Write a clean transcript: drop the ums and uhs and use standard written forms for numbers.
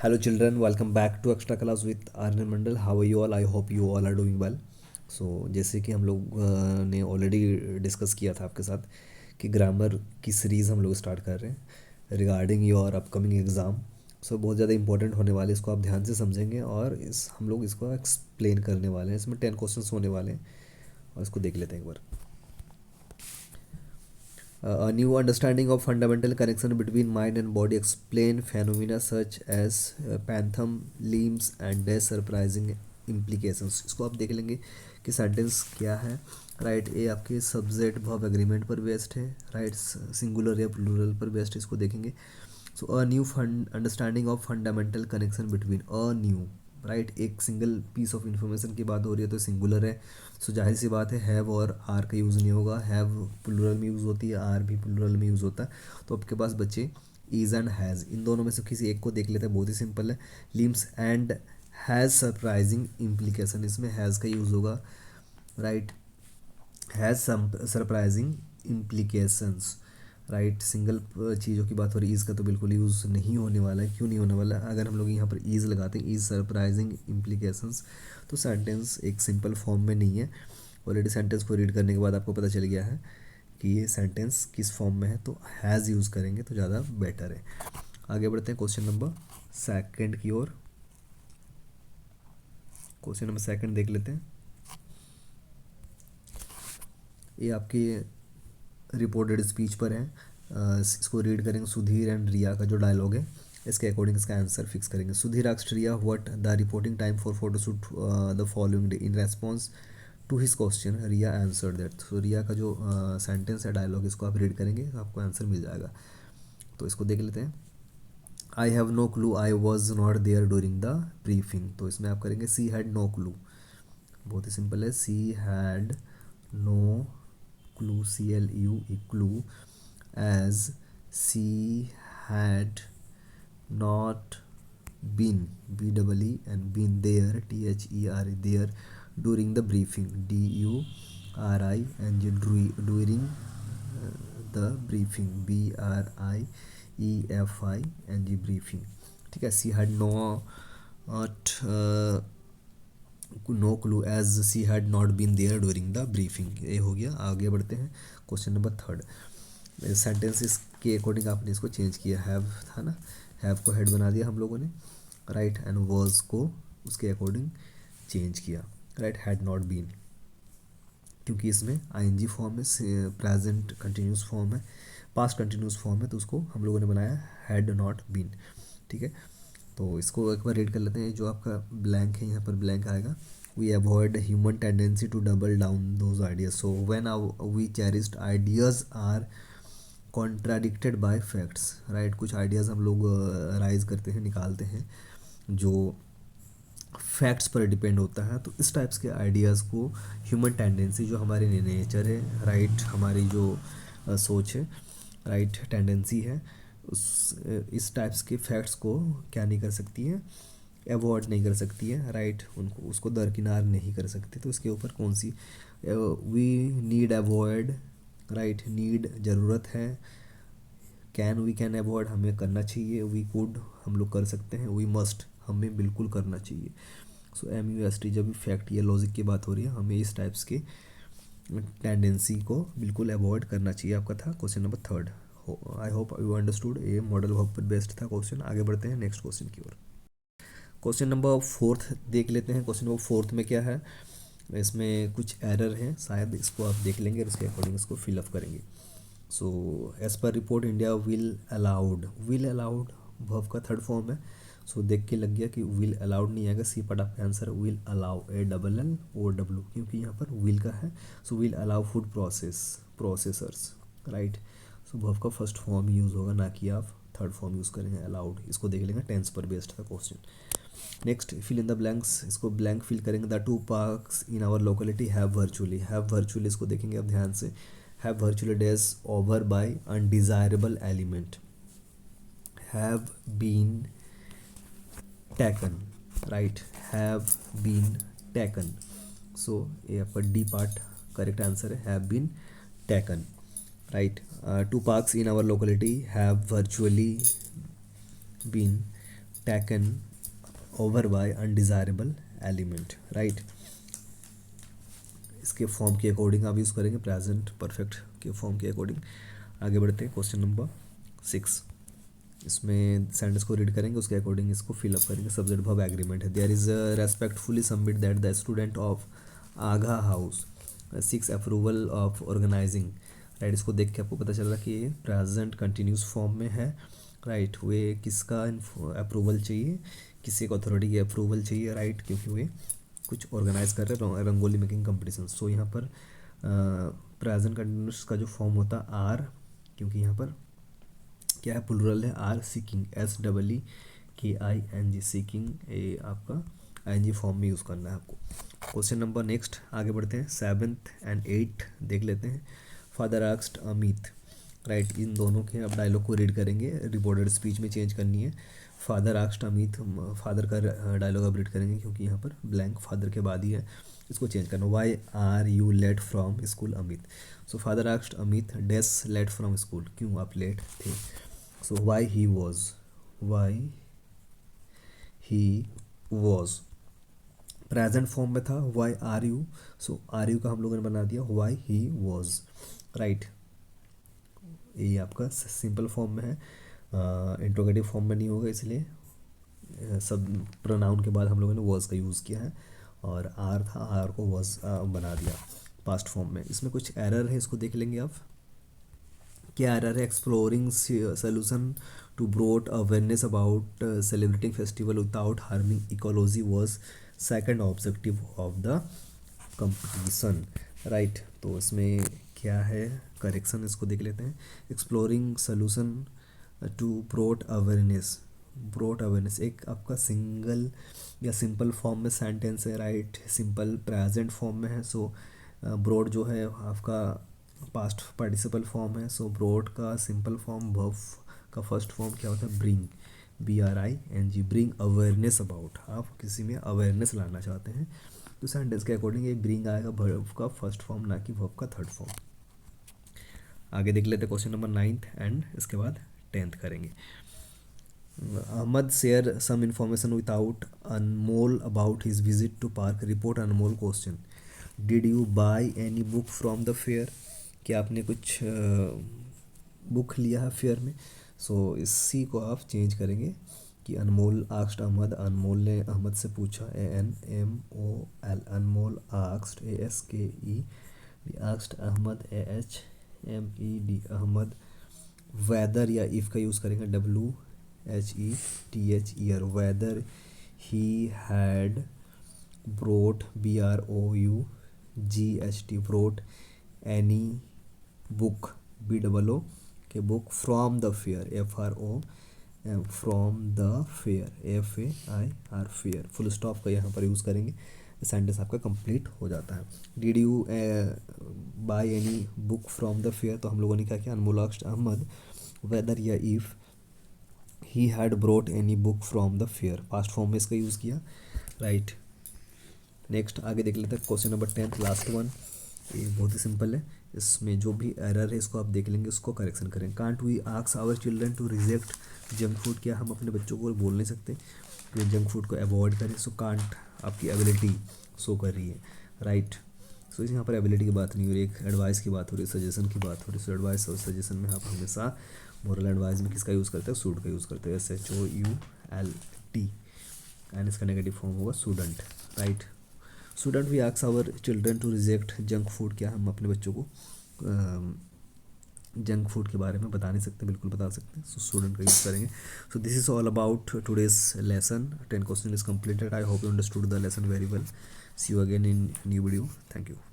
Hello children, welcome back to Extra Class with Aryan Mandal. How are you all? I hope you all are doing well. So जैसे कि हम लोग ने already discuss किया था आपके साथ कि ग्रामर की सीरीज़ हम लोग स्टार्ट कर रहे हैं रिगार्डिंग योर अपकमिंग एग्ज़ाम। सो बहुत ज़्यादा इंपॉर्टेंट होने वाले, इसको आप ध्यान से समझेंगे और हम लोग इसको एक्सप्लेन करने वाले हैं। इसमें 10 क्वेश्चंस होने वाले हैं और इसको देख लेते हैं एक बार। A new understanding of fundamental connection between mind and body explain phenomena such as phantom limbs and their surprising implications। इसको आप देख लेंगे कि सेंटेंस क्या है। राइट, ए आपके सब्जेक्ट वर्ब एग्रीमेंट पर बेस्ड है। राइट, सिंगुलर या प्लूरल पर बेस्ड है, इसको देखेंगे। So a new understanding of fundamental connection between a new. Right, एक सिंगल पीस ऑफ इंफॉर्मेशन की बात हो रही है तो सिंगुलर है। सो जाहिर सी बात है हैव और आर का यूज़ नहीं होगा। हैव प्लूरल में यूज़ होती है, आर भी प्लूरल में यूज़ होता है। तो आपके पास बच्चे इज़ एंड हैज़, इन दोनों में से किसी एक को देख लेते हैं, बहुत ही सिंपल है। लिम्स एंड हैज़ सरप्राइजिंग इम्प्लीकेशन, इसमें हैज़ का यूज़ होगा। Right, has some surprising implications. Right, single चीज़ों की बात हो रही है, ईज़ का तो बिल्कुल यूज़ नहीं होने वाला है। क्यों नहीं होने वाला है? अगर हम लोग यहाँ पर ईज़ लगाते हैं, ईज़ सरप्राइजिंग इम्प्लीकेशंस, तो सेंटेंस एक सिंपल फॉर्म में नहीं है। ऑलरेडी सेंटेंस को रीड करने के बाद आपको पता चल गया है कि ये सेंटेंस किस फॉर्म में है, तो हैज़ यूज़ करेंगे तो ज़्यादा बेटर है। आगे बढ़ते हैं क्वेश्चन नंबर सेकंड की ओर। क्वेश्चन नंबर सेकंड देख लेते हैं। ये आपकी रिपोर्टेड स्पीच पर है। इसको रीड करेंगे। सुधीर एंड रिया का जो डायलॉग है, इसके अकॉर्डिंग इसका आंसर फिक्स करेंगे। Sudhir asked Riya what the reporting time for photoshoot the following day. In response to his question Riya answer that. So Riya का जो सेंटेंस है, डायलॉग, इसको आप रीड करेंगे तो आपको आंसर मिल जाएगा। तो इसको देख लेते हैं। I have no clue, I was not there during the briefing. तो इसमें आप करेंगे सी हैड नो क्लू। बहुत ही सिंपल है, she had no clue, CLU, clue, as she had not been, BEE, and been there, THERE, there, during the briefing, during the briefing, BRIEFING, briefing। ठीक है, she had no clue as she had not been there during the briefing. ये हो गया। आगे बढ़ते हैं question number third. Sentences के according आपने इसको चेंज किया। हैव था ना, हैव को हेड बना दिया हम लोगों ने। राइट, एंड वर्स को उसके अकॉर्डिंग चेंज किया। राइट, हैड नॉट बीन, क्योंकि इसमें आईएनजी फॉर्म है, प्रेजेंट कंटिन्यूस फॉर्म है, पास्ट कंटिन्यूस फॉर्म है, तो उसको हम लोगों ने बनाया हैड नॉट बीन। ठीक है, तो इसको एक बार रीड कर लेते हैं। जो आपका ब्लैंक है, यहाँ पर ब्लैंक आएगा। We avoid human tendency to double down those ideas, so when we cherished ideas are contradicted by facts. Right, कुछ आइडियाज़ हम लोग राइज करते हैं, निकालते हैं जो फैक्ट्स पर डिपेंड होता है। तो इस टाइप्स के आइडियाज़ को ह्यूमन टेंडेंसी, जो हमारे नेचर है, राइट, हमारी जो सोच है, राइट, टेंडेंसी है, उस इस टाइप्स के फैक्ट्स को क्या नहीं कर सकती है, अवॉइड नहीं कर सकती है। राइट, उनको उसको दरकिनार नहीं कर सकती। तो इसके ऊपर कौन सी, we need avoid. Right, need ज़रूरत है। वी कैन अवॉइड, हमें करना चाहिए। वी कुड, हम लोग कर सकते हैं। वी मस्ट, हमें बिल्कुल करना चाहिए। सो MUST, जब भी फैक्ट या लॉजिक की बात हो रही है, हमें इस टाइप्स के टेंडेंसी को बिल्कुल अवॉइड करना चाहिए। आपका था question number third. I hope you understood. ये मॉडल वर्क पर बेस्ड था क्वेश्चन। आगे बढ़ते हैं नेक्स्ट क्वेश्चन की ओर। क्वेश्चन नंबर फोर्थ देख लेते हैं। क्वेश्चन नंबर फोर्थ में क्या है, इसमें कुछ एरर है शायद, इसको आप देख लेंगे और उसके अकॉर्डिंग इसको फिलअप करेंगे। So as per report India will allowed verb का थर्ड फॉर्म है। सो देख के लग गया कि विल अलाउड नहीं आएगा, सी पार्ट आपका आंसर विल अलाउ, ALLOW, क्योंकि यहाँ पर विल का है। So will allow food processors. Right, so verb का फर्स्ट फॉर्म यूज़ होगा, ना कि आप थर्ड फॉर्म यूज़ करेंगे अलाउड। इसको देख लेंगे, टेंस पर बेस्ड था question. Next, fill in the blanks, इसको ब्लैंक फिल करेंगे। The two parks in our locality have virtually, इसको देखेंगे अब ध्यान से। Have virtually days over by undesirable element, have been taken. Right, have been taken. So ये आपका D part correct answer है, have been taken. Right, two parks in our locality have virtually been taken over by undesirable element, right. इसके form के according आप use करेंगे, present perfect के form के according. आगे बढ़ते हैं क्वेश्चन नंबर 6। इसमें सेंटेंस को रीड करेंगे, उसके अकॉर्डिंग इसको फिलअप करेंगे। सब्जेक्ट वर्ब एग्रीमेंट है। There is respectfully submit that the student of Agha house seeks approval of organizing, right. इसको देख के आपको पता चल रहा कि ये प्रेजेंट कंटिन्यूस फॉर्म में है, राइट। वे किसका अप्रूवल चाहिए, किसी एक अथॉरिटी की अप्रूवल चाहिए, राइट, क्योंकि वे कुछ ऑर्गेनाइज कर रहे हैं, रंगोली मेकिंग कंपटीशन। सो यहाँ पर प्रेजेंट कंटिन्यूस का जो फॉर्म होता है आर, क्योंकि यहाँ पर क्या है, प्लूरल है, आर सीकिंग, SEEKING सीकिंग, ये आपका ING फॉर्म में यूज़ करना है आपको। क्वेश्चन नंबर नेक्स्ट आगे बढ़ते हैं। 7th and 8th देख लेते हैं। Father asked Amit, right. इन दोनों के अब डायलॉग को रीड करेंगे, रिपोर्टेड स्पीच में चेंज करनी है। फादर आस्क्ड अमित, फादर का डायलॉग अब रीड करेंगे क्योंकि यहाँ पर ब्लैंक फादर के बाद ही है, इसको चेंज करना। Why are you late from school Amit. So father asked Amit dash late from school, क्यों आप लेट थे। So why he was present form में था, why are you. So are you का हम लोगों ने बना दिया वाई ही वॉज, राइट। ये आपका सिंपल फॉर्म में है, इंट्रोगेटिव फॉर्म में नहीं होगा, इसलिए सब प्रोनाउन के बाद हम लोगों ने वॉज का यूज़ किया है, और आर था, आर को वॉज बना दिया पास्ट फॉर्म में। इसमें कुछ एरर है, इसको देख लेंगे आप। क्या एरर है। Exploring solution to broad awareness about celebrating festival without harming ecology was second objective of the competition, right. तो इसमें क्या है करेक्शन, इसको देख लेते हैं। Exploring solution to broad awareness एक आपका सिंगल या सिंपल फॉर्म में सेंटेंस है, राइट। सिंपल प्रेजेंट फॉर्म में है। सो ब्रॉड जो है आपका पास्ट पार्टिसिपल फॉर्म है। सो ब्रॉड का सिंपल फॉर्म वर्ब का फर्स्ट फॉर्म क्या होता है, bring, BRING, bring awareness about. आप किसी में अवेयरनेस लाना चाहते हैं तो सेंटेंस के अकॉर्डिंग ये ब्रिंग आएगा वर्ब का फर्स्ट फॉर्म, ना कि वर्ब का थर्ड फॉर्म। आगे देख लेते हैं क्वेश्चन नंबर 9th एंड इसके बाद 10th करेंगे। Ahmad share some information without Anmol about his visit to park. Report Anmol question. Did you buy any book from the fair? क्या आपने कुछ बुक लिया है फेयर में। सो इसी को आप चेंज करेंगे कि अनमोल आस्क्ड अहमद, अनमोल ने अहमद से पूछा, ANMOL, Anmol asked ASKE, asked Ahmed AHMED, Ahmed. Whether या इफ़ का यूज़ करेंगे, WHETHER, whether he had brought, BROUGHT, brought any book, BOO K book, from the fair, FRO, from the fair, FAIR, fair. Full stop का यहाँ पर use करेंगे, sentence आपका complete हो जाता है। Did you by any book from the fair, तो हम लोगों ने क्या किया, अनमोल आस्क्ड अहमद वेदर या if he had brought any book from the fair, past form में इसका यूज़ किया, राइट। नेक्स्ट आगे देख लेते हैं question number 10th, last one. ये बहुत ही सिंपल है, इसमें जो भी एरर है इसको आप देख लेंगे, उसको करेक्शन करें। Can't we ask our children to reject junk food, क्या हम अपने बच्चों को बोल नहीं सकते कि जंक फूड को अवॉइड करें। सो कांट आपकी एबिलिटी शो कर रही है, राइट। सो यहाँ पर एबिलिटी की बात नहीं हो रही, एक एडवाइस की बात हो रही है, सजेशन की बात हो रही है। सो एडवाइस और सजेशन में आप हमेशा मोरल एडवाइस में किसका यूज़ करते हैं, सूड का यूज़ करते हैं, SHOULT, एंड इसका नेगेटिव फॉर्म होगा shouldn't, right. Shouldn't we ask our children to reject junk food, क्या हम अपने बच्चों को जंक फूड के बारे में बता नहीं सकते, बिल्कुल बता सकते हैं। सो स्टूडेंट का यूज़ करेंगे। So this is all about today's lesson. 10 question is completed. I hope you understood the lesson very well. See you again in new video. Thank you.